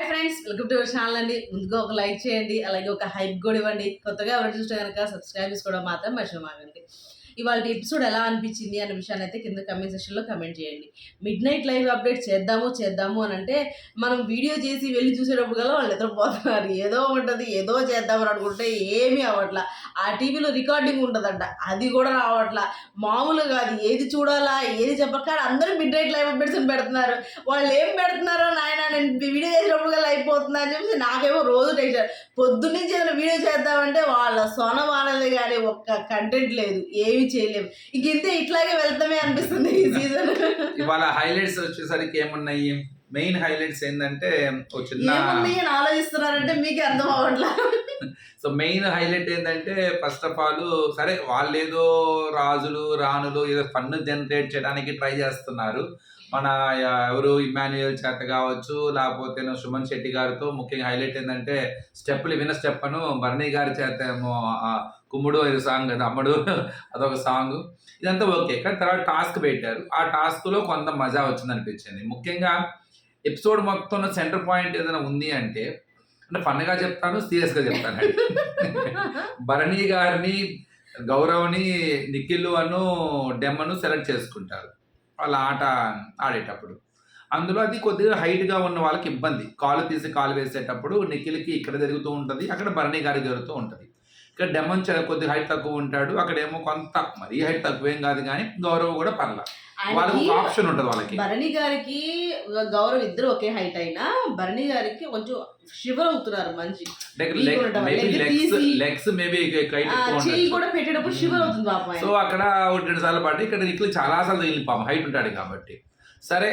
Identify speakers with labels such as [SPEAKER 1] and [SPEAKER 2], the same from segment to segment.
[SPEAKER 1] Friends welcome to our channel అండి. ముందుగా ఒక లైక్ చేయండి, అలాగే ఒక హైప్ కూడా ఇవ్వండి. కొత్తగా ఎవరు చూస్తే కనుక సబ్స్క్రైబ్ చేసుకోవడం మాత్రం మర్చిపోమాకండి. ఇవాళ ఎపిసోడ్ ఎలా అనిపించింది అనే విషయాన్ని అయితే కింద కమెంట్ సెక్షన్లో కమెంట్ చేయండి. మిడ్ నైట్ లైవ్ అప్డేట్ చేద్దాము అని అంటే మనం వీడియో చేసి వెళ్ళి చూసేటప్పుడు కల్లా వాళ్ళు నిద్రపోతున్నారు. ఏదో ఉంటుంది, ఏదో చేద్దామని అనుకుంటే ఏమీ అవ్వట్లా. ఆ టీవీలో రికార్డింగ్ ఉంటుందంట, అది కూడా రావట్లా. మామూలుగా అది ఏది చూడాలా ఏది చెప్పక అందరూ మిడ్ నైట్ లైవ్ అప్డేట్స్ అని పెడుతున్నారు. వాళ్ళు ఏం పెడుతున్నారో నాయన, నేను వీడియో చేసినప్పుడు కల్లా అయిపోతుందా అని చెప్పేసి నాకేమో రోజు టెన్షన్. పొద్దున్నుంచి ఏదైనా వీడియో చేద్దామంటే వాళ్ళ సొన వానది కానీ ఒక్క కంటెంట్ లేదు, ఏమి చేయలేము. ఇంతే ఇట్లాగే వెళ్తామే అనిపిస్తుంది ఈ సీజన్.
[SPEAKER 2] ఇవాళ హైలైట్స్ వచ్చేసరికి ఏమున్నాయి? మెయిన్ హైలైట్స్ ఏంటంటే
[SPEAKER 1] ఆలోచిస్తున్నారంటే మీకే అర్థం అవ్వట్లా.
[SPEAKER 2] సో మెయిన్ హైలైట్ ఏంటంటే ఫస్ట్ ఆఫ్ ఆల్ సరే వాళ్ళు ఏదో రాజులు రాణులు ఏదో ఫన్ జనరేట్ చేయడానికి ట్రై చేస్తున్నారు. మన ఎవరు ఇమాన్యుయల్ చేత కావచ్చు, లేకపోతే సుమన్ శెట్టి గారితో ముఖ్యంగా హైలైట్ ఏంటంటే స్టెప్పులు విన్న స్టెప్ అను భరణి గారి చేత ఏమో కుమ్ముడు ఇది సాంగ్ కదా, అమ్మడు అదొక సాంగ్. ఇదంతా ఓకే, కానీ తర్వాత టాస్క్ పెట్టారు. ఆ టాస్క్లో కొంత మజా వచ్చింది అనిపించింది. ముఖ్యంగా ఎపిసోడ్ మొత్తంలో సెంటర్ పాయింట్ ఏదైనా ఉంది అంటే ఫన్గా చెప్తాను, సీరియస్గా చెప్తాను. భరణి గారిని, గౌరవ్ని నిఖిల్ అను డెమ్మను సెలెక్ట్ చేసుకుంటారు వాళ్ళ ఆట ఆడేటప్పుడు. అందులో అది కొద్దిగా హైట్గా ఉన్న వాళ్ళకి ఇబ్బంది. కాలు తీసి కాలు వేసేటప్పుడు నిఖిల్కి ఇక్కడ జరుగుతూ ఉంటుంది, అక్కడ భరణి గారికి జరుగుతూ ఉంటుంది. ఇక్కడ డెమన్ కొద్దిగా హైట్ తక్కువ ఉంటాడు, అక్కడేమో కొంత మరీ హైట్ తక్కువేం కాదు, కానీ గౌరవ్ కూడా పర్లా. వాళ్ళకి ఆప్షన్ ఉంటుంది. వాళ్ళకి
[SPEAKER 1] భరణి గారికి గౌరవ్ ఇద్దరు ఒకే హైట్ అయినా భరణి గారికి కొంచెం షివర్ అవుతున్నారు. మంచి
[SPEAKER 2] లెగ్స్ మేబీ
[SPEAKER 1] చెయ్యి కూడా పెట్టేటప్పుడు షివర్ అవుతుంది పాపం.
[SPEAKER 2] సో అక్కడ 2 సార్లు పడి ఇక్కడ నిఖిల్ చాలా సార్లు తగిలి పాపం, హైట్ ఉంటాడు కాబట్టి. సరే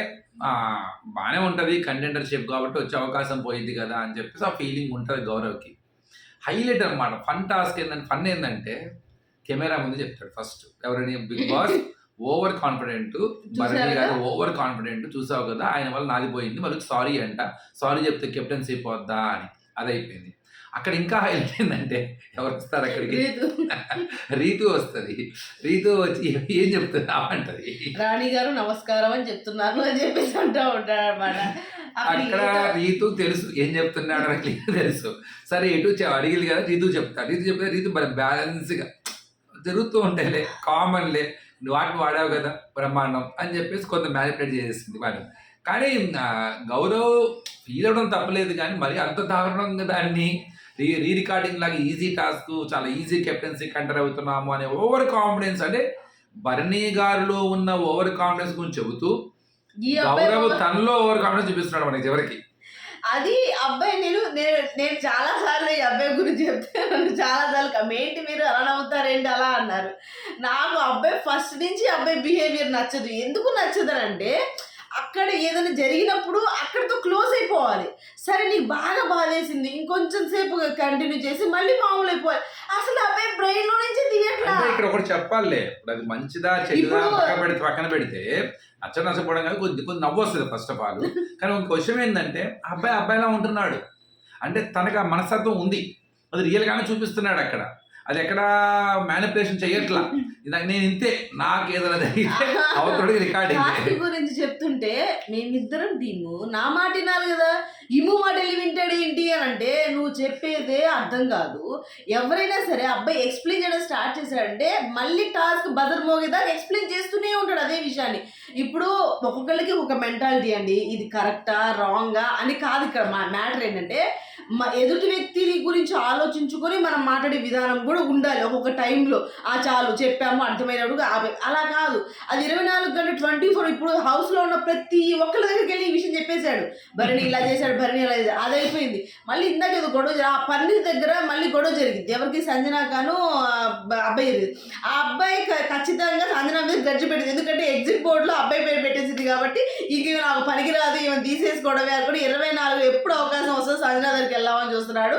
[SPEAKER 2] బాగానే ఉంటుంది, కంటెండర్షిప్ కాబట్టి వచ్చే అవకాశం పోయింది కదా అని చెప్పేసి ఆ ఫీలింగ్ ఉంటుంది గౌరవ్కి. హైలైట్ అనమాట. ఫన్ టాస్క్ ఏంటంటే, ఫన్ ఏంటంటే కెమెరా ముందు చెప్తాడు ఫస్ట్. ఎవరైనా Bigg Boss over confident, Bharani garu over confident, చూసావు కదా ఆయన వల్ల నాది పోయింది, వాళ్ళకి సారీ అంట, సారీ చెప్తే కెప్టెన్సీ పోద్దా అని. అది అయిపోయింది. అక్కడ ఇంకా హైలైట్ ఏంటంటే ఎవరు వస్తారు అక్కడికి? రీతు వస్తుంది. రీతు వచ్చి ఏం చెప్తుంది అంటది,
[SPEAKER 1] రాణి గారు నమస్కారం అని చెప్తున్నాను అని చెప్పేసి అంటూ ఉంటాడు అనమాట.
[SPEAKER 2] అక్కడ రీతు తెలుసు ఏం చెప్తున్నాడు అని తెలుసు. సరే ఎటు అడిగింది కదా, రీతు చెప్తా. రీతు చెప్తే రీతు బ్యాలెన్స్గా జరుగుతూ ఉంటాయిలే, కామన్లే, వాటిని వాడావు కదా బ్రహ్మాండం అని చెప్పేసి కొంత మ్యానిపులేట్ చేసేసింది వాళ్ళు. కానీ గౌరవ్ ఫీల్ అవడం తప్పలేదు, కానీ మరి అంత దారుణంగా దాన్ని రీ రికార్డింగ్ లాగా ఈజీ టాస్క్, చాలా ఈజీ కెప్టెన్సీ కంటర్ అవుతున్నాము అనే ఓవర్ కాన్ఫిడెన్స్, అంటే భరణి గారిలో ఉన్న ఓవర్ కాన్ఫిడెన్స్ గురించి చెబుతూ గౌరవ్ తనలో ఓవర్ కాన్ఫిడెన్స్ చూపిస్తున్నాడు మనకి చివరికి.
[SPEAKER 1] అది అబ్బాయి నేను చాలా సార్లు ఈ అబ్బాయి గురించి చెప్తాను, చాలా సార్లు ఏంటి మీరు అలా నవ్వుతారేంటి అలా అన్నారు. నాకు అబ్బాయి ఫస్ట్ నుంచి అబ్బాయి బిహేవియర్ నచ్చదు. ఎందుకు నచ్చదనంటే అక్కడ ఏదైనా జరిగినప్పుడు అక్కడితో క్లోజ్ అయిపోవాలి. సరే నీకు బాగా బాధేసింది, ఇంకొంచెం సేపు కంటిన్యూ చేసి మళ్ళీ మామూలు అయిపోవాలి. అసలు అబ్బాయి బ్రెయిన్ లో నుంచి తీయట్లా.
[SPEAKER 2] ఇక్కడ ఒకటి చెప్పాలి, అది మంచిదా చెడుదా పక్కన పెడితే నచ్చపోవడం కాదు, కొద్ది నవ్వు వస్తుంది ఫస్ట్ ఆఫ్ ఆల్. కానీ ఒక క్వశ్చన్ ఏంటంటే అబ్బాయిలా ఉంటున్నాడు అంటే తనకు ఆ మనస్తత్వం ఉంది, అది రియల్గానే చూపిస్తున్నాడు అక్కడ. అది ఎక్కడ మ్యానిపులేషన్ చెయ్యట్లా. నేను ఇంతే, నాకు ఏదైనా జరిగితే అవతడికి రికార్డింగ్
[SPEAKER 1] గురించి చెప్తుంటే మేమిద్దరం టీము, నా మాట వినాలి కదా, ఇమ్ము మాట వెళ్ళి వింటాడు ఏంటి అని అంటే నువ్వు చెప్పేదే అర్థం కాదు. ఎవరైనా సరే అబ్బాయి ఎక్స్ప్లెయిన్ చేయడం స్టార్ట్ చేశాడంటే మళ్ళీ టాస్క్ బదర్ మోగేదాకా ఎక్స్ప్లెయిన్ చేస్తూనే ఉంటాడు అదే విషయాన్ని. ఇప్పుడు ఒక్కొక్కరికి ఒక మెంటాలిటీ అండి, ఇది కరెక్టా రాంగా అని కాదు. ఇక్కడ మ్యాటర్ ఏంటంటే ఎదుటి వ్యక్తి గురించి ఆలోచించుకొని మనం మాట్లాడే విధానం కూడా ఉండాలి. ఒక్కొక్క టైంలో చాలు చెప్పాము అర్థమైనప్పుడు అలా కాదు. అది 24 గంటలు 24. ఇప్పుడు హౌస్లో ఉన్న ప్రతి ఒక్కరి దగ్గరికి వెళ్ళి ఈ విషయం చెప్పేశాడు, భరణి ఇలా చేశాడు, భరణి ఇలా చేశాడు, అది అయిపోయింది. మళ్ళీ ఇందాక ఏదో గొడవ ఆ పన్నీర్ దగ్గర మళ్ళీ గొడవ జరిగింది. ఎవరికి? సంజనాకాను అబ్బాయి జరిగింది. ఆ అబ్బాయి ఖచ్చితంగా సంజనా మీద గడ్జి పెట్టింది, ఎందుకంటే ఎగ్జిట్ బోర్డులో అబ్బాయి పేరు పెట్టేసింది కాబట్టి ఇక నాకు పనికిరాదు, ఈమె తీసేసుకోవడమే అనుకుంటే 24 ఎప్పుడు అవకాశం వస్తుందో సంజనా దగ్గరికి వెళ్ళామని చూస్తున్నాడు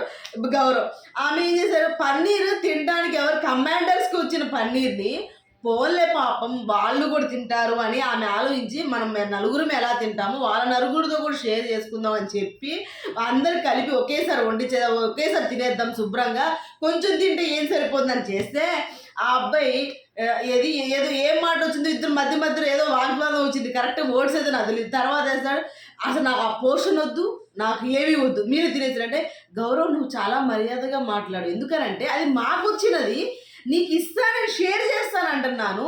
[SPEAKER 1] గౌరవ్. ఆమె ఏం చేశారు, పన్నీర్ తినడానికి ఎవరు కమాండర్స్కి వచ్చిన పన్నీర్ని పోలే పాపం వాళ్ళు కూడా తింటారు అని ఆమె ఆలోచించి మనం నలుగురం ఎలా తింటామో వాళ్ళ నలుగురితో కూడా షేర్ చేసుకుందాం అని చెప్పి అందరు కలిపి ఒకేసారి ఒకేసారి తినేద్దాం శుభ్రంగా, కొంచెం తింటే ఏం సరిపోతుందని చేస్తే ఆ అబ్బాయి ఏదో ఏం మాట వచ్చిందో ఇద్దరు మధ్యలో ఏదో వాగ్వాదం వచ్చింది. కరెక్ట్ వర్డ్స్ అయితే నాకు తెలియదు. తర్వాత వేస్తాడు, అసలు నాకు ఆ పోర్షన్ వద్దు, నాకు ఏమీ వద్దు మీరే తినేసారు అంటే, గౌరవ్ నువ్వు చాలా మర్యాదగా మాట్లాడు, ఎందుకనంటే అది మాకు వచ్చినది నీకు ఇస్తాను, షేర్ చేస్తాను అంటున్నాను,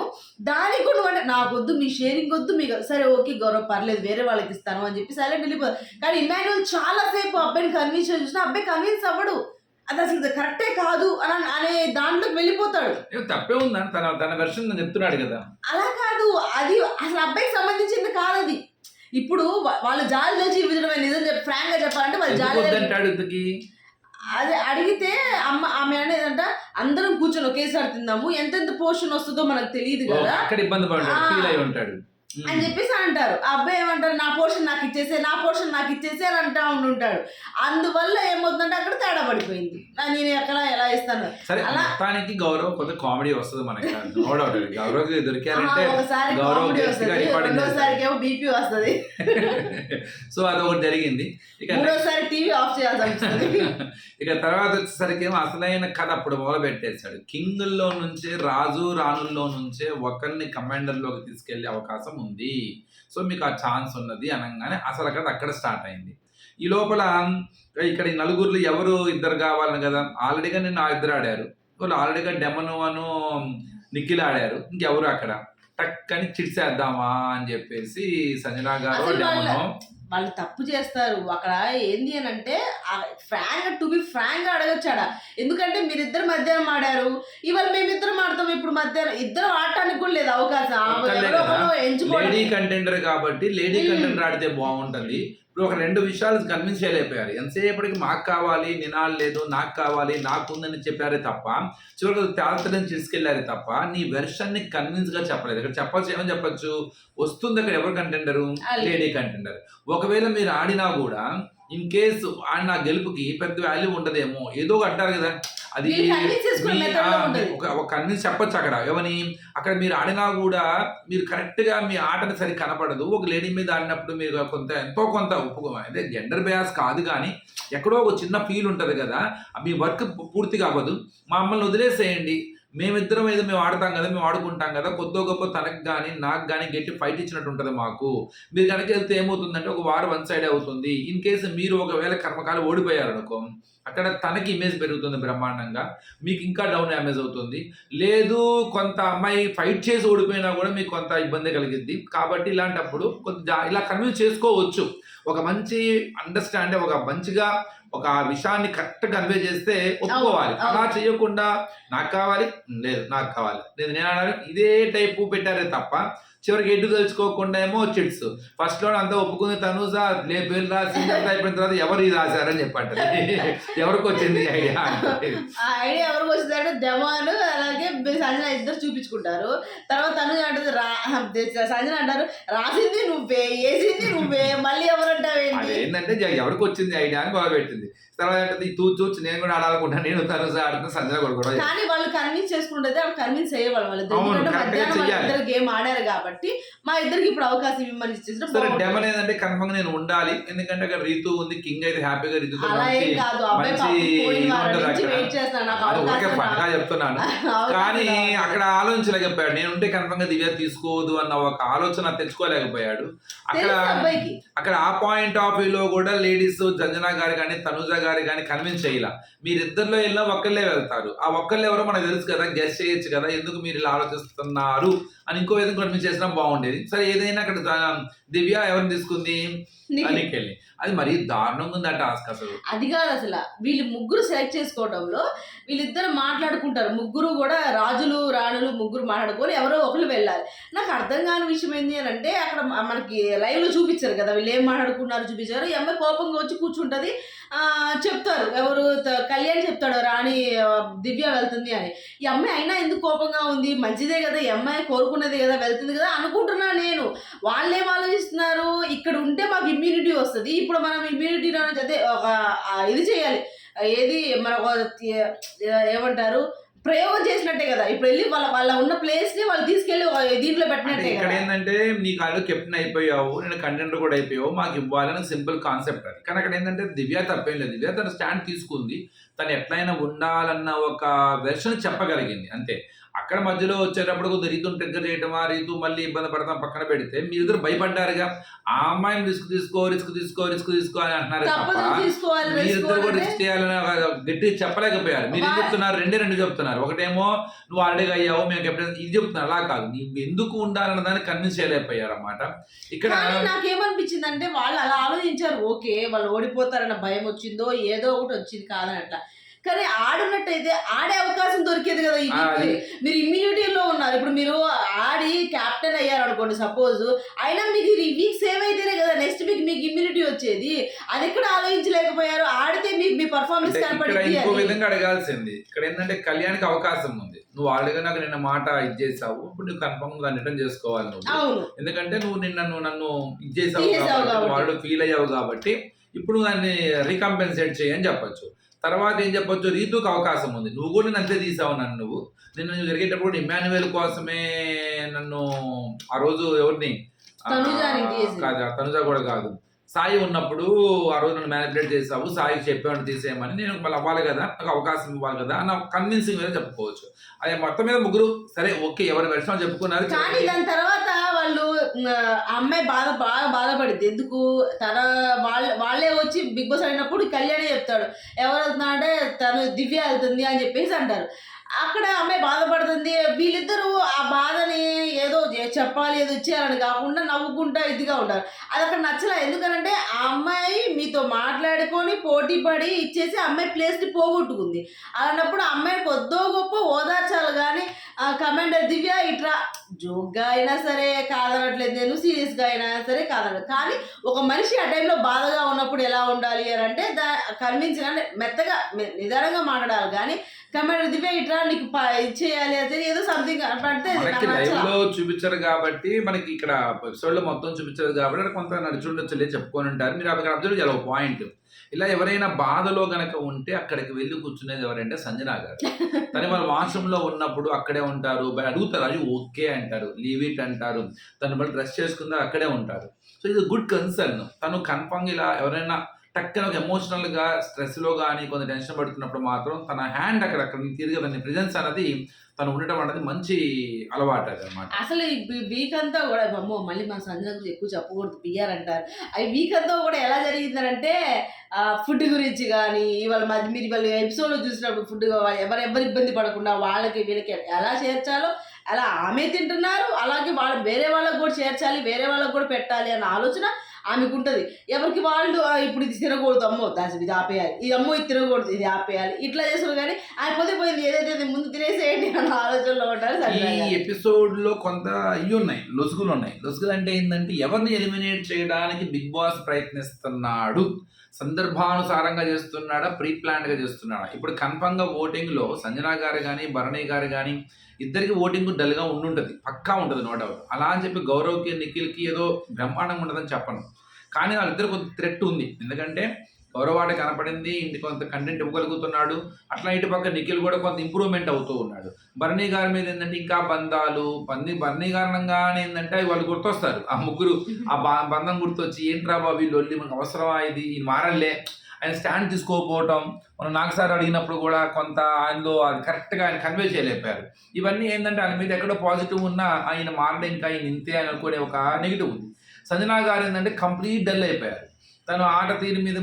[SPEAKER 1] దానికి కూడా నువ్వు అంటే నాకు వద్దు, మీ షేరింగ్ వద్దు, మీకు సరే ఓకే గౌరవ్ పర్లేదు వేరే వాళ్ళకి ఇస్తాను అని చెప్పి సైలెంట్ వెళ్ళిపోదు. కానీ ఇమాన్యుల్ చాలాసేపు అబ్బాయిని కన్విన్స్ చూసినా అబ్బాయి కన్విన్స్ అవ్వడు, అది అసలు కరెక్టే కాదు అని అనే దాంట్లోకి వెళ్ళిపోతాడు.
[SPEAKER 2] తప్పే ఉందని తన వెర్షన్ చెప్తున్నాడు కదా.
[SPEAKER 1] అలా కాదు, అది అసలు అబ్బాయికి సంబంధించింది కాదు అది. ఇప్పుడు వాళ్ళు జాలి తెలిసి విధంగా నిజం చెప్పి ఫ్రాంక్ గా చెప్పాలంటే వాళ్ళు జాలి
[SPEAKER 2] అంటాడు ఇంతకి.
[SPEAKER 1] అది అడిగితే ఆమె అనేదంట అందరం కూర్చొని ఒకేసారి తిందాము, ఎంతెంత పోర్షన్ వస్తుందో మనకు తెలియదు కదా,
[SPEAKER 2] అక్కడ ఇబ్బంది పడ్డాడు, ఫీల్ అయి ఉంటాడు
[SPEAKER 1] అని చెప్పేసి అంటారు. ఆ అబ్బాయి ఏమంటారు, నా పోర్షన్ నాకు ఇచ్చేసే, నా పోర్షన్ నాకు ఇచ్చేసే అని అంటా ఉంటాడు. అందువల్ల ఏమవుతుందంటే అక్కడ తేడా పడిపోయింది, నేను ఎక్కడ ఎలా ఇస్తాను.
[SPEAKER 2] సరే మొత్తానికి గౌరవ్ కొంత కామెడీ వస్తుంది మనకి, గౌరవ్ దొరికారంటే
[SPEAKER 1] ఒకసారి కామెడీ వస్తుంది, రెండోసారికి ఏమో బీపీ వస్తుంది,
[SPEAKER 2] సో అదొకటి జరిగింది. ఇక
[SPEAKER 1] మూడోసారి టీవీ ఆఫ్ చేయాల్సి వస్తుంది.
[SPEAKER 2] ఇక తర్వాత వచ్చేసరికి ఏమో అసలైన కథ అప్పుడు మొదలు పెట్టేశాడు. కింగుల్లో నుంచే రాజు రాణుల్లో నుంచే ఒకరిని కమాండర్లోకి తీసుకెళ్లే అవకాశం ఉంది, సో మీకు ఆ ఛాన్స్ ఉన్నది అనగానే అసలు కథ అక్కడ స్టార్ట్ అయింది. ఈ లోపల ఇక్కడ ఈ నలుగురు ఎవరు ఇద్దరు కావాలని కదా, ఆల్రెడీగా నిన్న ఇద్దరు ఆడారు, వాళ్ళు ఆల్రెడీగా డెమను అను నిఖిల్ ఆడారు, ఇంకెవరు అక్కడ టక్కని చిట్సేద్దామా అని చెప్పేసి సంజనా గారు డెమను
[SPEAKER 1] వాళ్ళు తప్పు చేస్తారు అక్కడ. ఏంది అని అంటే ఫ్రాంక్ టు బి ఫ్రాంక్ గా అడగచ్చాడా, ఎందుకంటే మీరిద్దరు మధ్యాహ్నం ఆడారు, ఇవాళ మేమిద్దరం ఆడతాం, ఇప్పుడు మధ్యాహ్నం ఇద్దరు ఆడటానికి కూడా లేదు అవకాశం,
[SPEAKER 2] లేడీ కంటెండర్ కాబట్టి లేడీ కంటెండర్ ఆడితే బాగుంటుంది. ఇప్పుడు ఒక 2 విషయాలు కన్విన్స్ చేయలేకపోయారు, ఎంతసేపటికి మాకు కావాలి, నినాలు లేదు, నాకు కావాలి, నాకుందని చెప్పారే తప్ప, చివరికి తేల్తలని తీసుకెళ్లారే తప్ప నీ వెర్షన్ ని కన్విన్స్ గా చెప్పలేదు. ఇక్కడ చెప్పచ్చు, ఏమని చెప్పచ్చు, వస్తుంది అక్కడ ఎవరు కంటెండరు, లేడీ కంటెండర్. ఒకవేళ మీరు ఆడినా కూడా ఇన్ కేసు ఆడిన గెలుపుకి పెద్ద వాల్యూ ఉండదేమో, ఏదో అంటారు కదా, అది ఒక కన్విన్స్ చెప్పొచ్చు అక్కడ ఎవని, అక్కడ మీరు ఆడినా కూడా మీరు కరెక్ట్ గా మీ ఆటని సరి కనపడదు. ఒక లేడీ మీద ఆడినప్పుడు మీరు ఎంతో కొంత అంటే జెండర్ బయాస్ కాదు కానీ ఎక్కడో ఒక చిన్న ఫీల్ ఉంటది కదా, మీ వర్క్ పూర్తిగా అవ్వదు, మమ్మల్ని వదిలేసేయండి, మేమిద్దరం ఏదో మేము ఆడతాం కదా, మేము ఆడుకుంటాం కదా, కొద్దో గొప్ప తనకు కానీ నాకు కానీ గట్టి ఫైట్ ఇచ్చినట్టు ఉంటుంది మాకు. మీరు కనుక వెళ్తే ఏమవుతుందంటే ఒక వార్ వన్ సైడ్ అవుతుంది. ఇన్ కేసు మీరు ఒకవేళ కర్మకాలు ఓడిపోయారు అనుకో, అక్కడ తనకి ఇమేజ్ పెరుగుతుంది బ్రహ్మాండంగా, మీకు ఇంకా డౌన్ డ్యామేజ్ అవుతుంది. లేదు కొంత అమ్మాయి ఫైట్ చేసి ఓడిపోయినా కూడా మీకు కొంత ఇబ్బంది కలిగిద్ది. కాబట్టి ఇలాంటప్పుడు కొంచెం ఇలా కన్విన్స్ చేసుకోవచ్చు, ఒక మంచి అండర్స్టాండ్, ఒక మంచిగా ఒక విషయాన్ని కరెక్ట్ కన్వే చేస్తే ఒప్పుకోవాలి. అలా చేయకుండా నాకు కావాలి, లేదు నాకు కావాలి, లేదు నేను అన్నాను, ఇదే టైపు పెట్టారే తప్ప చివరికి ఎడ్డు తెలుసుకోకుండా ఏమో చిట్స్. ఫస్ట్ లో అంతా ఒప్పుకుంది తనుజ, పేరు రాసింది, అంతా అయిపోయిన తర్వాత ఎవరు ఇది రాశారని చెప్పండి, ఎవరికి వచ్చింది ఐడియా.
[SPEAKER 1] ఆ ఐడియా ఎవరికి వచ్చింది అంటే దెమాను అలాగే సంజన ఇద్దరు చూపించుకుంటారు. తర్వాత తనుజ అంటుంది, సంజన అంటారు రాసింది నువ్వే, వేసింది నువ్వే, మళ్ళీ ఎవరంటావు
[SPEAKER 2] ఏంటంటే ఎవరికి వచ్చింది ఐడియా అని మొదలు పెట్టింది. తర్వాత ఏంటంటే చూచి నేను కూడా ఆడాలనుకుంటాను, నేను తనుజ ఆడుతున్నా, సంజన కూడా.
[SPEAKER 1] కానీ వాళ్ళు కన్విన్స్ చేసుకుంటే వాళ్ళు కన్విన్స్ అయ్యేవాళ్ళు, వాళ్ళు గేమ్ ఆడారు కాబట్టి మా ఇద్దరికి ఇప్పుడు అవకాశం ఇవ్వమని
[SPEAKER 2] ఇచ్చేసారు. డెమన్ ఏంటంటే కన్ఫర్మ్ నేను ఉండాలి, ఎందుకంటే అక్కడ రీతు ఉంది, కింగ్ అయితే హ్యాపీగా రీతుతో చెప్తున్నాను. కానీ అక్కడ ఆలోచించలేకపోయాడు, నేను ఉంటే కన్ఫర్మ్ గా దివ్య తీసుకోదు అన్న ఒక ఆలోచన తెచ్చుకోలేకపోయాడు. అక్కడ ఆ పాయింట్ ఆఫ్ వ్యూలో కూడా లేడీస్ సంజన గారు కానీ తనుజ గారు కానీ కన్విన్స్ చేయాల. మీరిద్దరిలో వెళ్ళినా ఒక్కళ్ళే వెళ్తారు, ఆ ఒక్కళ్ళు ఎవరో మనకు తెలుసు కదా, గెస్ చేయొచ్చు కదా, ఎందుకు మీరు ఇలా ఆలోచిస్తున్నారు అని ఇంకో విధంగా కన్విన్స్ చేసినా బాగుండేది. సరే ఏదైనా అక్కడ దివ్య ఎవరిని తీసుకుంది, నిఖిల్ని. అది మరీ దారుణంగా ఉంది ఆ టాస్క్. అసలు
[SPEAKER 1] అది కాదు, అసలు వీళ్ళు ముగ్గురు సెలెక్ట్ చేసుకోవడంలో వీళ్ళిద్దరు మాట్లాడుకుంటారు, ముగ్గురు కూడా రాజులు రాణులు ముగ్గురు మాట్లాడుకొని ఎవరో ఒకరు వెళ్ళాలి. నాకు అర్థం కాని విషయం ఏంటి అని అంటే, అక్కడ మనకి లైవ్ లో చూపించారు కదా వీళ్ళు ఏం మాట్లాడుకున్నారు చూపించారు. ఈ అమ్మాయి కోపంగా వచ్చి కూర్చుంటది, చెప్తారు ఎవరు కళ్యాణ్ చెప్తాడు రాణి దివ్య వెళ్తుంది అని. ఈ అమ్మాయి అయినా ఎందుకు కోపంగా ఉంది, మంచిదే కదా, ఈ అమ్మాయి కోరుకున్నది కదా, వెళ్తుంది కదా అనుకుంటున్నా నేను. వాళ్ళు ఏం ఆలోచిస్తున్నారు, ఇక్కడ ఉంటే మాకు ఇమ్యూనిటీ వస్తుంది, ఇప్పుడు మనం ఇమ్యూనిటీ అదే ఒక ఇది చేయాలి, ఏది మన ఏమంటారు ప్రయోగం చేసినట్టే కదా, ఇప్పుడు వెళ్ళి వాళ్ళ ఉన్న ప్లేస్ ని వాళ్ళు తీసుకెళ్లి దీంట్లో పెట్టినట్టే.
[SPEAKER 2] ఇక్కడ ఏంటంటే నీకు వాళ్ళు కెప్టెన్ అయిపోయావు, నేను కంటెండర్ కూడా అయిపోయావు, మాకు ఇవ్వాలని సింపుల్ కాన్సెప్ట్ అది. కానీ అక్కడ ఏంటంటే దివ్య తప్పేం లేదు, దివ్య తన స్టాండ్ తీసుకుంది, తను ఎట్లయినా ఉండాలన్న ఒక వెర్షన్ చెప్పగలిగింది అంతే. అక్కడ మధ్యలో వచ్చేటప్పుడు కొద్దిగా రీతుని ట్రిగ్గర్ చేయటమా, రీతు మళ్ళీ ఇబ్బంది పడతాం పక్కన పెడితే మీరిద్దరు భయపడ్డారుగా. ఆ అమ్మాయిని రిస్క్ తీసుకో అని అంటున్నారు తప్ప మీరిద్దరు కూడా రిస్క్ చేయాలని గట్టిగా చెప్పలేకపోయారు. మీరు ఏం చెప్తున్నారు, రెండు చెప్తున్నారు. ఒకటేమో నువ్వు ఆల్రెడీ అయ్యావు మేము ఎప్పుడైనా ఇది చెప్తున్నారు, అలా కాదు నువ్వు ఎందుకు ఉండాలన్న దాన్ని కన్విన్స్ చేయలేకపోయారు అన్నమాట. ఇక్కడ
[SPEAKER 1] నాకేమనిపించింది అంటే వాళ్ళు అలా ఆలోచించారు, ఓకే వాళ్ళు ఓడిపోతారన్న భయం వచ్చిందో ఏదో ఒకటి వచ్చింది కాదని అట్లా. కానీ ఆడినట్టయితే ఆడే అవకాశం దొరికేది కదా. మీరు ఇమ్యూనిటీలో ఉన్నారు, ఇప్పుడు మీరు ఆడి క్యాప్టెన్ అయ్యారు అనుకోండి సపోజ్, అయినా మీకు ఈ వీక్ సేవ్ అయితేనే కదా నెక్స్ట్ వీక్ మీకు ఇమ్యూనిటీ వచ్చేది. అది ఎక్కడ ఆలోచించలేకపోయారు. ఆడితే మీకు మీ పర్ఫార్మెన్స్ కనపడింది.
[SPEAKER 2] ఇంకో విధంగా అడగాల్సింది ఇక్కడ ఏంటంటే కళ్యాణ్కి అవకాశం ఉంది. నువ్వు ఆల్రెడీ నాకు నిన్న మాట ఇది చేసావు, ఇప్పుడు నువ్వు కన్ఫర్మ్ గా రిటర్న్ చేసుకోవాలి నువ్వు. ఎందుకంటే నువ్వు నన్ను ఇది చేసావు, వాళ్ళు ఫీల్ అయ్యావు కాబట్టి ఇప్పుడు దాన్ని రీకంపెన్సేట్ చేయని చెప్పొచ్చు. తర్వాత ఏం చెప్పొచ్చు, రీతుకు అవకాశం ఉంది. నువ్వు కూడా నన్ను అంతే తీసావు, నువ్వు జరిగేటప్పుడు ఇమ్మాన్యుయల్ కోసమే నన్ను ఆ రోజు ఎవరిని కాదు, తనుజ కూడా కాదు, సాయి ఉన్నప్పుడు ఆ రోజు నన్ను మ్యానిపులేట్ చేసావు, సాయికి చెప్పేవాడిని తీసేయమని, నేను మళ్ళీ అవ్వాలి కదా, నాకు అవకాశం ఇవ్వాలి కదా అన్న కన్విన్సింగ్ మీద చెప్పుకోవచ్చు. అదే మొత్తం మీద ముగ్గురు సరే ఓకే ఎవరి వెర్షన్ చెప్పుకున్నారు.
[SPEAKER 1] కానీ దాని తర్వాత వాళ్ళు అమ్మాయి బాగా బాధపడింది. ఎందుకు వాళ్ళే వచ్చి బిగ్ బాస్ అయినప్పుడు కళ్యాణే చెప్తాడు ఎవరు వెళ్తున్నా అంటే తను దివ్య వెళ్తుంది అని చెప్పేసి అంటారు. అక్కడ అమ్మాయి బాధపడుతుంది. వీళ్ళిద్దరూ ఆ బాధని ఏదో చెప్పాలి ఏదో ఇచ్చేయాలని కాకుండా నవ్వుకుంటా ఇదిగా ఉంటారు. అది అక్కడ నచ్చలే. ఎందుకనంటే ఆ అమ్మాయి మీతో మాట్లాడుకొని పోటీ పడి ఇచ్చేసి అమ్మాయి ప్లేస్ని పోగొట్టుకుంది. అలాంటప్పుడు అమ్మాయి కొద్దో గొప్ప ఓదార్చాలి. కానీ కమాండర్ దివ్య ఇట్లా జోక్గా అయినా సరే కాదనట్లేదు, నేను సీరియస్గా అయినా సరే కాదనట్లేదు. కానీ ఒక మనిషి ఆ టైంలో బాధగా ఉన్నప్పుడు ఎలా ఉండాలి అని అంటే కన్విన్స్ అంటే మెత్తగా నిదానంగా మాట్లాడాలి. కానీ కమాండర్ దివ్య ఇట్లా నీకు చేయాలి అంటే ఏదో సంథింగ్
[SPEAKER 2] చూపించారు కాబట్టి మనకి ఇక్కడ ఎపిసోడ్ లో మొత్తం చూపించారు కాబట్టి కొంత నడుచుండొచ్చులే చెప్పుకొని ఉంటారు. మీరు అక్కడ అబ్జర్వ్ చేయాలి ఒక పాయింట్. ఇలా ఎవరైనా బాధలో గనక ఉంటే అక్కడికి వెళ్ళి కూర్చునేది ఎవరంటే సంజనా గారు. తను వాళ్ళ వాష్రూమ్ లో ఉన్నప్పుడు అక్కడే ఉంటారు, అడుగుతారు అది ఓకే అంటారు, లీవ్ ఇట్ అంటారు, తను మళ్ళీ డ్రెస్ చేసుకుందా అక్కడే ఉంటారు. సో ఇది గుడ్ కన్సర్న్. తను కన్ఫర్మ్ ఇలా ఎవరైనా టక్కన ఒక ఎమోషనల్ గా స్ట్రెస్ లో కానీ కొంత టెన్షన్ పడుతున్నప్పుడు మాత్రం తన హ్యాండ్ అక్కడ తిరిగి దాని ప్రెజెన్స్ అనేది తను ఉండటం అనేది మంచి అలవాటు అది అనమాట.
[SPEAKER 1] అసలు ఈ వీక్ అంతా కూడా మళ్ళీ మా సంజన ఎక్కువ చెప్పకూడదు పిఆర్ అంటారు. ఈ వీక్ అంతా కూడా ఎలా జరిగిందంటే ఫుడ్ గురించి కానీ ఇవాళ మీరు ఇవాళ ఎపిసోడ్లో చూసినప్పుడు ఫుడ్ ఎవరు ఇబ్బంది పడకుండా వాళ్ళకి వీళ్ళకి ఎలా చేర్చాలో అలా ఆమె తింటున్నారు. అలాగే వేరే వాళ్ళకి కూడా చేర్చాలి, వేరే వాళ్ళకి కూడా పెట్టాలి అన్న ఆలోచన ఆమెకు ఉంటుంది. ఎవరికి వాళ్ళు ఇప్పుడు ఇది తినకూడదు, అమ్మో ఇది ఆపేయాలి, ఇది అమ్మో ఇది తినకూడదు, ఇది ఆపేయాలి, ఇట్లా చేస్తారు. కానీ ఆయన పోయింది ఏదైతే ముందు తినేసేయండి అన్న ఆలోచనలో ఉంటారు.
[SPEAKER 2] ఈ ఎపిసోడ్ లో కొంత ఇవి ఉన్నాయి, లొసుగులు ఉన్నాయి. లొసుగులు అంటే ఏంటంటే ఎవరిని ఎలిమినేట్ చేయడానికి బిగ్ బాస్ ప్రయత్నిస్తున్నాడు, సందర్భానుసారంగా చేస్తున్నాడా, ప్రీ ప్లాన్ గా చేస్తున్నాడా. ఇప్పుడు కన్ఫర్మ్ గా ఓటింగ్ లో సంజనా గారు కానీ భరణి గారు కానీ ఇద్దరికి ఓటింగ్ డల్గా ఉండుంటుంది, పక్కా ఉంటుంది, నో డౌట్. అలా అని చెప్పి గౌరవ్కి నిఖిల్కి ఏదో బ్రహ్మాండంగా ఉండదని చెప్పను. కానీ వాళ్ళిద్దరు కొంత థ్రెట్ ఉంది. ఎందుకంటే గౌరవాడ కనపడింది, ఇంటి కొంత కంటెంట్ ఇవ్వగలుగుతున్నాడు, అట్లా ఇటు పక్క నిఖిల్ కూడా కొంత ఇంప్రూవ్మెంట్ అవుతూ ఉన్నాడు. భరణి గారి మీద ఏంటంటే ఇంకా బంధాలు భరణి కారణంగానే ఏంటంటే వాళ్ళు గుర్తొస్తారు, ఆ ముగ్గురు ఆ బంధం గుర్తొచ్చి ఏంట్రా బాబు వీళ్ళు మనకు అవసరమా, ఇది మారలే ఆయన స్టాండ్ తీసుకోకపోవటం. మనం నాకు సార్ అడిగినప్పుడు కూడా కొంత ఆయనలో అది కరెక్ట్గా ఆయన కన్వే చేయలేపారు. ఇవన్నీ ఏంటంటే ఆయన మీద ఎక్కడో పాజిటివ్ ఉన్నా ఆయన మారడం ఇంకా ఆయన ఇంతే అని అనుకునే ఒక నెగిటివ్ ఉంది. సంజనా గారు ఏంటంటే కంప్లీట్ డల్ అయిపోయారు. తను మాట తీరు మీద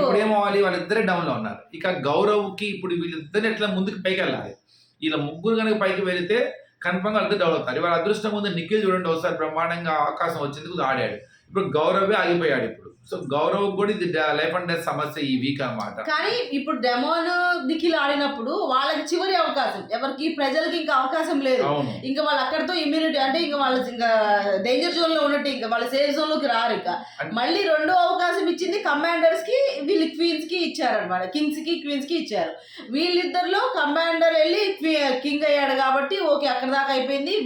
[SPEAKER 2] ఇప్పుడు ఏమవ్వాలి, వాళ్ళిద్దరే డౌన్ లో ఉన్నారు. ఇక గౌరవ్కి ఇప్పుడు వీళ్ళిద్దరు ఎట్లా ముందుకు పైకి వెళ్ళాలి. వీళ్ళ ముగ్గురు కనుక పైకి వెళితే కన్ఫర్మ్ గా వాళ్ళిద్దరు డెవలప్ అవుతారు. వాళ్ళ అదృష్టం ముందు నిఖిల్ చూడండి ఒకసారి బ్రహ్మాండంగా అవకాశం వచ్చింది, ఆడాడు. ఇప్పుడు గౌరవే ఆగిపోయాడు. ఇప్పుడు సో గౌరవ్ కూడా ఇది లైఫ్ అండ్ డెత్ సమస్య ఈ వీక్ అన్నమాట.
[SPEAKER 1] కానీ ఇప్పుడు డెమోన్ నిఖిల్ ఆడినప్పుడు వాళ్ళకి చివరి అవకాశం, ఎవరికి ప్రజలకి ఇంకా అవకాశం లేదు. ఇంకా వాళ్ళు అక్కడితో ఇమ్యూనిటీ అంటే ఇంకా వాళ్ళు ఇంకా డేంజర్ జోన్ లో ఉన్నట్టు, ఇంకా వాళ్ళ సేఫ్ జోన్ లోకి రారు. ఇంకా మళ్ళీ రెండో అవకాశం ఇచ్చింది కమాండర్స్ కి, వీళ్ళు క్వీన్స్ కి ఇచ్చారనమాట. కింగ్స్ కి క్వీన్స్ కి ఇచ్చారు. వీళ్ళిద్దరిలో కమాండర్ వెళ్ళి కింగ్ అయ్యాడు కాబట్టి ఓకే అక్కడ దాకా అయిపోయింది.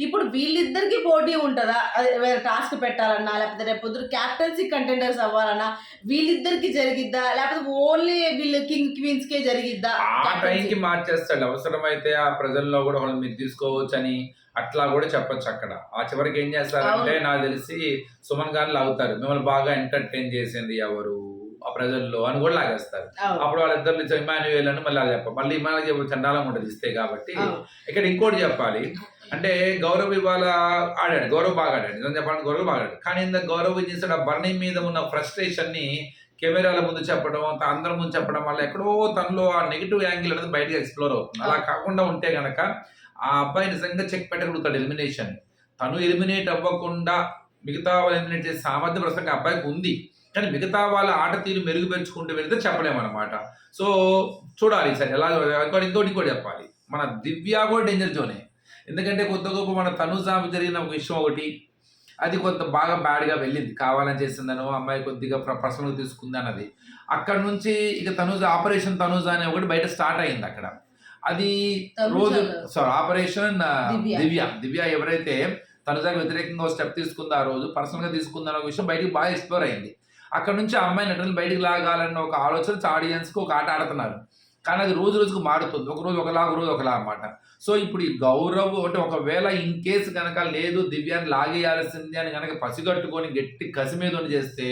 [SPEAKER 1] ఇప్పుడు వీళ్ళిద్దరికి పోటీ ఉంటుందా, వేరే టాస్క్ పెట్టాలన్నా లేకపోతే రేపు పొద్దున క్యాప్టెన్సీ కంటెండర్స్ అవ్వాలన్నా వీళ్ళిద్దరికి జరిగిద్దా, లేకపోతే ఓన్లీ వీళ్ళు కింగ్ క్వీన్స్ కే జరిగిద్దా?
[SPEAKER 2] ఆ టైంకి మార్చేస్తాడు. అవసరమైతే ఆ ప్రజల్లో కూడా మీరు తీసుకోవచ్చు అని అట్లా కూడా చెప్పొచ్చు. అక్కడ ఆ చివరికి ఏం చేస్తారంటే నాకు తెలిసి సుమన్ గారు లాగుతారు, మిమ్మల్ని బాగా ఎంటర్టైన్ చేసింది ఎవరు ఆ ప్రజల్లో అని కూడా లాగేస్తారు.
[SPEAKER 1] అవును.
[SPEAKER 2] అప్పుడు వాళ్ళిద్దరు ఇమాన్యుయేల్ అని మళ్ళీ చెప్పాలి. మళ్ళీ ఇమాన్యుయేల్ చండాలంగా ఉంటుంది ఇస్తే కాబట్టి.
[SPEAKER 1] అవును.
[SPEAKER 2] ఇక్కడ ఇంకోటి చెప్పాలి. అంటే గౌరవ్ ఇవాళ ఆడాడు. గౌరవ్ బాగా ఆడాడు. నిజం చెప్పాలంటే గౌరవ్ బాగా ఆడాడు. కానీ ఇంత గౌరవ్ ఏం చేశాడు, ఆ బర్నీ మీద ఉన్న ఫ్రస్ట్రేషన్‌ని కెమెరాల ముందు చెప్పడం, అందరి ముందు చెప్పడం వల్ల ఎక్కడో తనలో ఆ నెగెటివ్ యాంగిల్ అనేది బయటకి ఎక్స్‌ప్లోర్ అవుతుంది. అలా కాకుండా ఉంటే గనక ఆ అబ్బాయి నిజంగా చెక్ పెట్టగలుగుతాడు ఎలిమినేషన్‌ని. తను ఎలిమినేట్ అవ్వకుండా మిగతా వాళ్ళు ఎలిమినేట్ చేసే సామర్థ్యం ప్రస్తుతం ఆ అబ్బాయికి ఉంది. కానీ మిగతా వాళ్ళ ఆట తీరు మెరుగుపరుచుకుంటూ వెళ్తే చెప్పలేమన్నమాట. సో చూడాలి ఈసారి ఎలా ఇంకోటి చెప్పాలి. మన దివ్య కూడా డేంజర్ జోనే. ఎందుకంటే కొత్త గొప్ప మన తనుజాకు జరిగిన ఒక విషయం ఒకటి, అది కొంత బాగా బ్యాడ్‌గా వెళ్ళింది. కావాలని చేసిందనో, అమ్మాయి కొద్దిగా పర్సనల్‌గా తీసుకుంది అన్నది. అక్కడి నుంచి ఇక ఆపరేషన్ తనూజ అనే ఒకటి బయట స్టార్ట్ అయింది అక్కడ. అది రోజు ఆపరేషన్ దివ్య ఎవరైతే తనుజాకి వ్యతిరేకంగా ఒక స్టెప్ తీసుకుందో ఆ రోజు పర్సనల్‌గా తీసుకుందన్న విషయం బయటికి బాగా ఎక్స్‌ప్లోర్ అయింది. అక్కడ నుంచి ఆ అమ్మాయి నటులను బయటికి లాగాలన్న ఒక ఆలోచన ఆడియన్స్‌కి ఒక ఆట ఆడుతున్నారు. కానీ అది రోజు రోజుకు మారుతుంది. ఒక రోజు ఒకలా, ఒక రోజు ఒకలా అన్నమాట. సో ఇప్పుడు ఈ గౌరవ్ అంటే ఒకవేళ ఇన్ కేస్ కనుక లేదు దివ్యాన్ని లాగేయాల్సింది అని కనుక పసిగట్టుకొని గట్టి కసి మీద ఉండి చేస్తే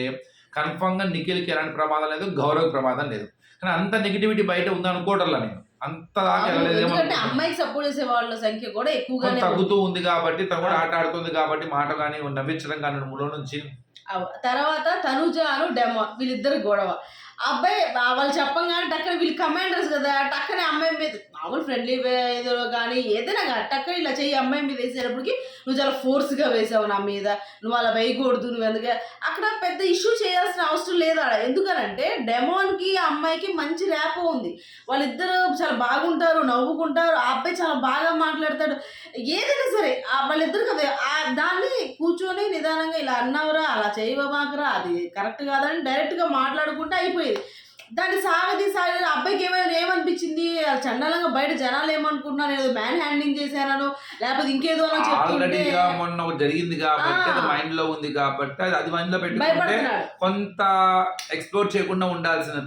[SPEAKER 2] కన్ఫర్మ్‌గా నిఖిల్‌కి ఎలాంటి ప్రమాదం లేదు, గౌరవ్‌కి ప్రమాదం లేదు. కానీ అంత నెగటివిటీ బయట ఉందనుకోవటంలా నేను. అంత దాకా వెళ్ళలేదేమో
[SPEAKER 1] ఎందుకంటే అమ్మాయికి సపోర్ట్ చేసే వాళ్ళ సంఖ్య కూడా ఎక్కువగానే
[SPEAKER 2] తగ్గుతూ ఉంది కాబట్టి, తను కూడా ఆట ఆడుతుంది కాబట్టి, మాట కానీ నవ్వించడం కానీ మూలో నుంచి
[SPEAKER 1] తర్వాత తనుజ అను డెమో వీళ్ళిద్దరు గొడవ. అబ్బాయి వాళ్ళు చెప్పంగానే టక్కన వీళ్ళు కమాండర్స్ కదా, టక్కనే అమ్మాయి మీద మామూలు ఫ్రెండ్లీ ఏదో కానీ ఏదైనా కానీ టక్కన ఇలా చెయ్యి అమ్మాయి మీద వేసేటప్పటికి నువ్వు చాలా ఫోర్స్గా వేసావు నా మీద, నువ్వు అలా వేయకూడదు, నువ్వు ఎందుకు అక్కడ పెద్ద ఇష్యూ చేయాల్సిన అవసరం లేదు ఆడ. ఎందుకనంటే డెమోన్కి ఆ అమ్మాయికి మంచి ర్యాప్ ఉంది. వాళ్ళిద్దరు చాలా బాగుంటారు, నవ్వుకుంటారు, ఆ అబ్బాయి చాలా బాగా మాట్లాడతాడు. ఏదైనా సరే వాళ్ళిద్దరు కదా దాన్ని కూర్చొని నిదానంగా ఇలా అన్నావురా, అలా చేయబాకరా, అది కరెక్ట్ కాదని డైరెక్ట్గా మాట్లాడుకుంటే అయిపోయేది. దాన్ని సాగది అబ్బాయికి ఏమనిపించింది, చండాలంగా బయట జనాలు ఏమనుకుంటున్నారు, ఏదో మ్యాన్ హ్యాండింగ్ చేశానో లేకపోతే ఇంకేదో
[SPEAKER 2] ఆల్రెడీ మొన్న జరిగింది కాబట్టి అది మైండ్ లో ఉంది కాబట్టి అది మైండ్ లో పెట్టుకుంటే కొంత ఎక్స్ప్లోర్ చేయకుండా ఉండాల్సిన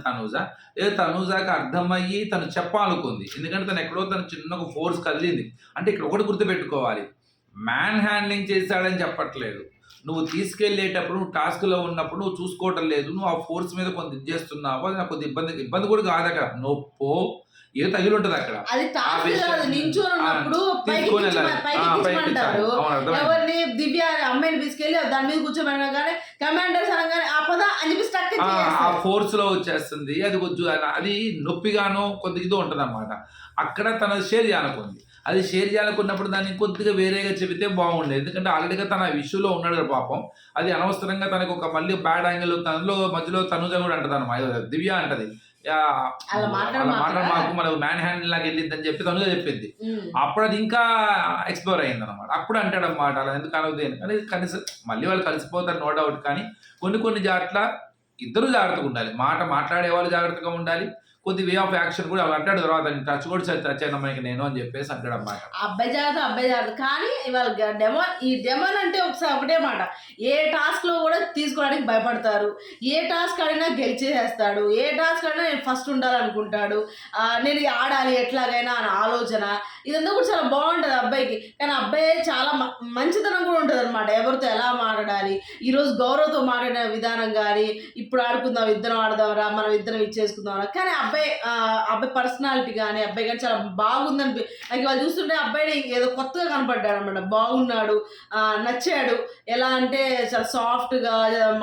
[SPEAKER 2] తనూజాకి అర్థమయ్యి తను చెప్పాలనుకుంది. ఎందుకంటే తను ఎక్కడో తను చిన్న ఫోర్స్ కదిలింది. అంటే ఇక్కడ ఒకటి గుర్తుపెట్టుకోవాలి, మ్యాన్ హ్యాండ్లింగ్ చేశాడని చెప్పట్లేదు. నువ్వు తీసుకెళ్లేటప్పుడు నువ్వు టాస్క్లో ఉన్నప్పుడు నువ్వు చూసుకోవటం లేదు, నువ్వు ఆ ఫోర్స్ మీద కొంత ఇది చేస్తున్నావు, అది నాకు కొద్ది ఇబ్బంది కూడా కాదు. అక్కడ నొప్పో ఏదో తగిలి ఉంటుంది అక్కడ,
[SPEAKER 1] ఎవరిని దివ్య అమ్మాయిని తీసుకెళ్లి దాని మీద కూర్చోబెట్టినా కానీ కమాండర్స్ అనగానే ఆపదా అని చెప్పి
[SPEAKER 2] ఆ ఫోర్స్ లో వచ్చేస్తుంది. అది కొంచెం అది నొప్పిగానో కొద్దిగా ఇదో ఉంటుంది అన్నమాట. అక్కడ తన షేర్ చేయాలనుకుంది. అది షేర్ చేయాలనుకున్నప్పుడు దాన్ని కొద్దిగా వేరేగా చెబితే బాగుండేది. ఎందుకంటే ఆల్రెడీగా తన ఇష్యూలో ఉన్నాడు కదా పాపం. అది అనవసరంగా తనకు ఒక మళ్ళీ బ్యాడ్ యాంగిల్ తనలో మధ్యలో తనుజ కూడా అంటది అన్నమాట, దివ్య అంటది మాకు మనకు మ్యాన్ హ్యాండిల్ లాగా వెళ్ళిద్దని చెప్పి తనుజ చెప్పింది. అప్పుడు అది ఇంకా ఎక్స్ప్లోర్ అయింది అనమాట. అప్పుడు అంటాడు అన్నమాట అలా ఎందుకు అనవద్దు అని. కనీసం మళ్ళీ వాళ్ళు కలిసిపోతారు నో డౌట్. కానీ కొన్ని జాట్ల ఇద్దరు జాగ్రత్తగా ఉండాలి. మాట్లాడే వాళ్ళు జాగ్రత్తగా ఉండాలి. కొద్ది వే ఆఫ్ యాక్షన్ కూడా అంటాడు. తర్వాత టచ్ కూడా టచ్ అయినా మనకి నేను అని చెప్పేసి అంటాడు అన్నమాట.
[SPEAKER 1] అబ్బాయి జాగ్రత్త. కానీ ఇవాళ డెమోన్ అంటే ఒకటే మాట, ఏ టాస్క్ లో కూడా తీసుకోవడానికి భయపడతారు. ఏ టాస్క్ ఆడినా గెలిచేసేస్తాడు. ఏ టాస్క్ ఆడినా నేను ఫస్ట్ ఉండాలనుకుంటాడు. నేను ఆడాలి ఎట్లాగైనా అని ఆలోచన. ఇదంతా కూడా చాలా బాగుంటుంది అబ్బాయికి. కానీ అబ్బాయి చాలా మంచితనం కూడా ఉంటుంది అనమాట. ఎవరితో ఎలా మాట్లాడాలి, ఈరోజు గౌరవ్తో మాట్లాడిన విధానం కానీ, ఇప్పుడు ఆడుకుందాం ఇద్దరం ఆడదాంరా, మనం ఇద్దరం ఇచ్చేసుకుందాం. కానీ అబ్బాయి పర్సనాలిటీ కానీ అబ్బాయి కానీ చాలా బాగుందని నాకు వాళ్ళు చూస్తుంటే అబ్బాయి ఏదో కొత్తగా కనపడ్డాడు అనమాట. బాగున్నాడు, నచ్చాడు. ఎలా అంటే చాలా సాఫ్ట్గా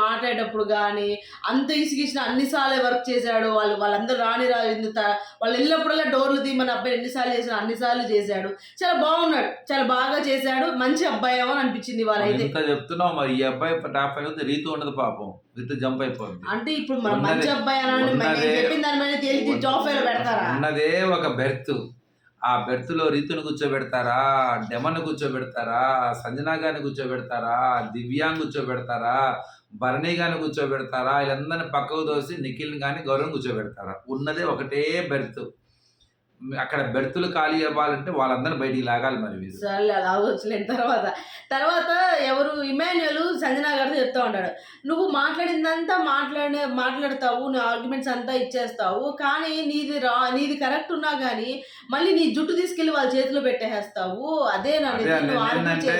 [SPEAKER 1] మాట్లాడేటప్పుడు కానీ అంత ఇసిగిసిన అన్నిసార్లు వర్క్ చేశాడు. వాళ్ళందరూ వాళ్ళు వెళ్ళినప్పుడల్లా డోర్లు తీయమని అబ్బాయి ఎన్నిసార్లు చేశాడు అన్నిసార్లు చేశాడు. చాలా బాగున్నాడు, చాలా బాగా చేశాడు. మంచి అబ్బాయి ఏమో అనిపించింది వాళ్ళైతే.
[SPEAKER 2] చెప్తున్నావు మరి ఈ అబ్బాయి టాప్ అయితే రీతి ఉండదు పాపం, రీతి జంప్ అయిపోయింది.
[SPEAKER 1] అంటే ఇప్పుడు మన మంచి అబ్బాయి
[SPEAKER 2] ఉన్నదే ఒక బెర్త్. ఆ బెర్త్ లో రీతుని కూర్చోబెడతారా, డెమన్ కూర్చోబెడతారా, సంజనా గారిని కూర్చోబెడతారా, దివ్యాంగ్ కూర్చోబెడతారా, భరణి గారిని కూర్చోబెడతారా, వీళ్ళందరినీ పక్కకు దోసి నిఖిల్ గాని గౌరవం కూర్చోబెడతారా? ఉన్నదే ఒకటే బెర్త్. అక్కడ బెర్తులు ఖాళీ అవ్వాలంటే వాళ్ళందరిని బయటికి లాగాలి మరి మీరు.
[SPEAKER 1] సర్లే అలా వచ్చలేని తర్వాత తర్వాత ఎవరు ఇమాన్యుయల్ సంజన గారితో చెప్తా ఉంటాడు, నువ్వు మాట్లాడిందంతా మాట్లాడతావు, నీ ఆర్గ్యుమెంట్స్ అంతా ఇచ్చేస్తావు, కానీ నీది కరెక్ట్ ఉన్నా కానీ మళ్ళీ నీ జుట్టు తీసుకెళ్లి వాళ్ళ చేతిలో పెట్టేస్తావు. అదే
[SPEAKER 2] అదే అండి, ఏంటంటే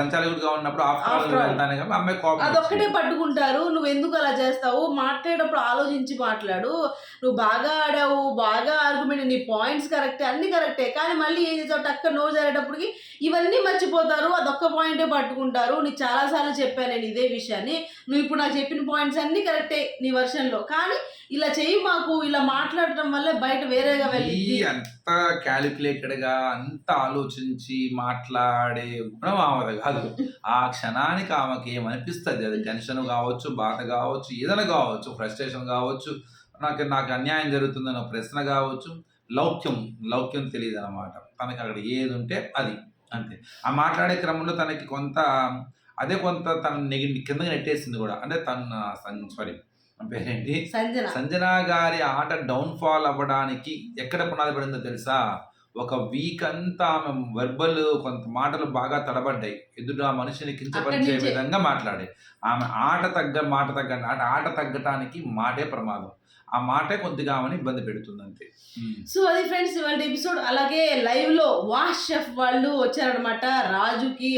[SPEAKER 2] సంచాలకుడిగా ఉన్నప్పుడు ఆఫ్టర్ వెళ్తాను కాబట్టి అమ్మాయి కోపం
[SPEAKER 1] అదొక్కటే
[SPEAKER 2] వచ్చింది.
[SPEAKER 1] పట్టుకుంటారు. నువ్వు ఎందుకు అలా చేస్తావు, మాట్లాడేటప్పుడు ఆలోచించి మాట్లాడు, నువ్వు బాగా ఆడావు, బాగా ఆర్గ్యుమెంట్, నీ పాయింట్స్ కరెక్టే, అన్ని కరెక్టే, కానీ మళ్ళీ ఏం చేసావు టక్క నోరు జారేటప్పటికి ఇవన్నీ మర్చిపోతారు, అదొక్క పాయింటే పట్టుకుంటారు. నీకు చాలాసార్లు చెప్పాను నేను ఇదే విషయాన్ని, నువ్వు ఇప్పుడు నాకు చెప్పిన పాయింట్స్ అన్నీ కరెక్టే నీ వర్షన్లో, కానీ ఇలా చెయ్యి, మాకు ఇలా మాట్లాడటం వల్ల బయట వేరేగా వెళ్ళి
[SPEAKER 2] అంత క్యాలిక్యులేటెడ్ గా అంత ఆలోచించి మాట్లాడే గుణం ఆమెది కాదు. ఆ క్షణానికి ఆమెకి ఏమనిపిస్తుంది, అది టెన్షన్ కావచ్చు, బాధ కావచ్చు, ఏదైనా కావచ్చు, ఫ్రస్ట్రేషన్ కావచ్చు, నాకు అన్యాయం జరుగుతుందన్న ప్రశ్న కావచ్చు, లౌక్యం తెలియదు అనమాట తనకి. అక్కడ ఏది ఉంటే అది అంతే. ఆ మాట్లాడే క్రమంలో తనకి కొంత తన కిందకి నెట్టేసింది కూడా. అంటే సారీ పేరేంటి, సంజన గారి ఆట డౌన్ ఫాల్ అవ్వడానికి ఎక్కడ పునాది పడిందో తెలుసా? ఒక వీక్ అంతా ఆమె వెర్బల్ కొంత మాటలు బాగా తడబడ్డాయి, ఎదుట ఆ మనిషిని కించపరిచే విధంగా మాట్లాడే. ఆమె మాట తగ్గటానికి మాటే ప్రమాదం, ఆ మాటే కొద్దిగా ఆమెను ఇబ్బంది పెడుతుంది అంతే.
[SPEAKER 1] సో అది ఫ్రెండ్స్ ఇవాళ ఎపిసోడ్. అలాగే లైవ్ లో వాష్ షెఫ్ వాళ్ళు వచ్చారనమాట, రాణికి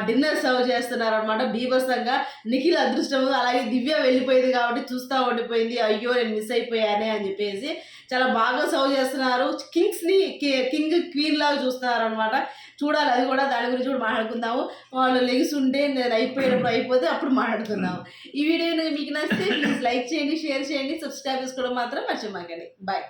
[SPEAKER 1] డిన్నర్ సర్వ్ చేస్తున్నారనమాట బీభత్సంగా. నిఖిల్ అదృష్టం, అలాగే దివ్య వెళ్ళిపోయింది కాబట్టి చూస్తా ఉండిపోయింది, అయ్యో నేను మిస్ అయిపోయానే అని చెప్పేసి. చాలా బాగా సర్వ్ చేస్తున్నారు, కింగ్ క్వీన్ లాగా చూస్తున్నారు అనమాట. చూడాలి అది కూడా, దాని గురించి కూడా మాట్లాడుకుందాము. వాళ్ళు లెగిసి ఉంటే నేను అయిపోతే అప్పుడు మాట్లాడుకుందాము. ఈ వీడియో మీకు నచ్చితే ప్లీజ్ లైక్ చేయండి, షేర్ చేయండి, సబ్స్క్రైబ్ చేసుకోవడం మాత్రం మర్చిపోకండి. బాయ్.